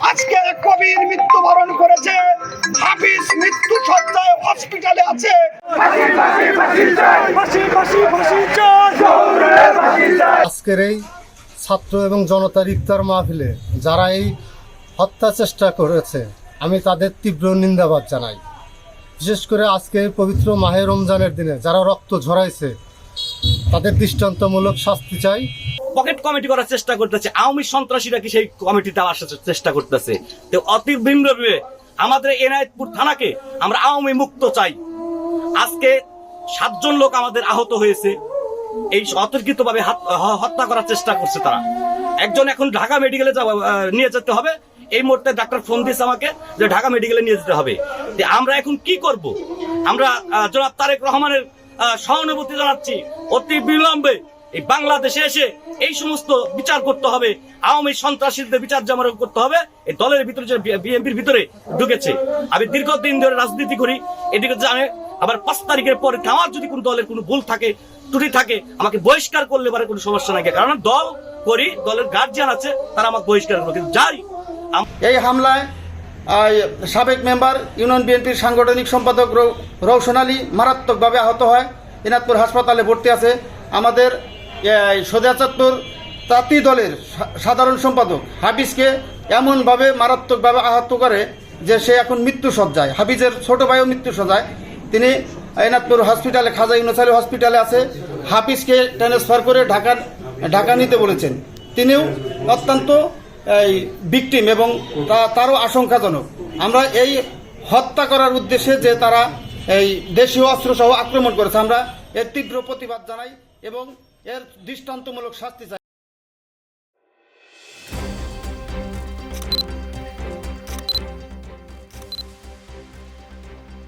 আজকে কবির মৃত্যুবরণ করেছে, হাফিজ মৃত্যু সজ্জায় হসপিটালে আছে। আজকের এই ছাত্র এবং জনতার ইফতার মাহফিলে যারা এই হত্যা চেষ্টা করেছে, আমি তাদের তীব্র নিন্দাবাদ জানাই। বিশেষ করে আজকে পবিত্র মাহে রমজানের দিনে যারা রক্ত ঝরাইছে তাদের দৃষ্টান্তমূলক শাস্তি চাই। পকেট কমিটি করার চেষ্টা করতেছে, আওয়ামী সন্ত্রাসীরা কি সেই কমিটিতে আসার চেষ্টা করতেছে। তো অতি বিম্রভাবে আমাদের এনায়েতপুর থানাকে আমরা আওয়ামী মুক্ত চাই। আজকে 7 জন লোক আমাদের আহত হয়েছে, এই অতর্কিত ভাবে হত্যা করার চেষ্টা করছে তারা। একজন এখন ঢাকা মেডিকেলে নিয়ে যেতে হবে। এই মুহূর্তে ডাক্তার ফোন দিয়েছে আমাকে যে ঢাকা মেডিকেলে নিয়ে যেতে হবে। আমরা এখন কি করব? আমরা জনাব তারেক রহমানের সহানুভূতি জানাচ্ছি, অতি বিলম্বে এই বাংলাদেশে এসে এই সমস্ত বিচার করতে হবে। আওয়ামী সন্ত্রাসীদের বিচার যেমন করতে হবে। এই দলের ভিতরে যে বিএনপির ভিতরে ঢুকেছে, আমি দীর্ঘদিন ধরে রাজনীতি করি, এদিকে জানে। আবার 5 তারিখের পরে আমার যদি কোনো দলের কোনো ভুল থাকে, ত্রুটি থাকে, আমাকে বহিষ্কার করলে পারে কোনো সমস্যা নাই, কারণ দল করি, দলের গার্জিয়ান আছে, তারা আমাকে বহিষ্কার করবে। কিন্তু যাই এই হামলায় সাবেক মেম্বার ইউনিয়ন বিএনপির সাংগঠনিক সম্পাদক রওশন আলী মারাত্মকভাবে আহত হয়, এনাদপুর হাসপাতালে ভর্তি আছে। আমাদের শোভাযাত্রার তাঁতি দলের সাধারণ সম্পাদক হাফিজকে এমনভাবে মারাত্মকভাবে আহত করে যে সে এখন মৃত্যুসজ্জায়। হাফিজের ছোট ভাইও মৃত্যুসজ্জায়, তিনি এনাদপুর হসপিটালে, খাজা ইউনুস আলী হসপিটালে আছে। হাফিজকে ট্রান্সফার করে ঢাকা নিতে বলেছেন। তিনিও অত্যন্ত ভিকটিম এবং তারও আশঙ্কাজনক। আমরা এই হত্যা করার উদ্দেশ্যে যে তারা এই দেশীয় অস্ত্রসহ আক্রমণ করেছে, আমরা এর তীব্র প্রতিবাদ জানাই এবং এর দৃষ্টান্তমূলক শাস্তি চাই।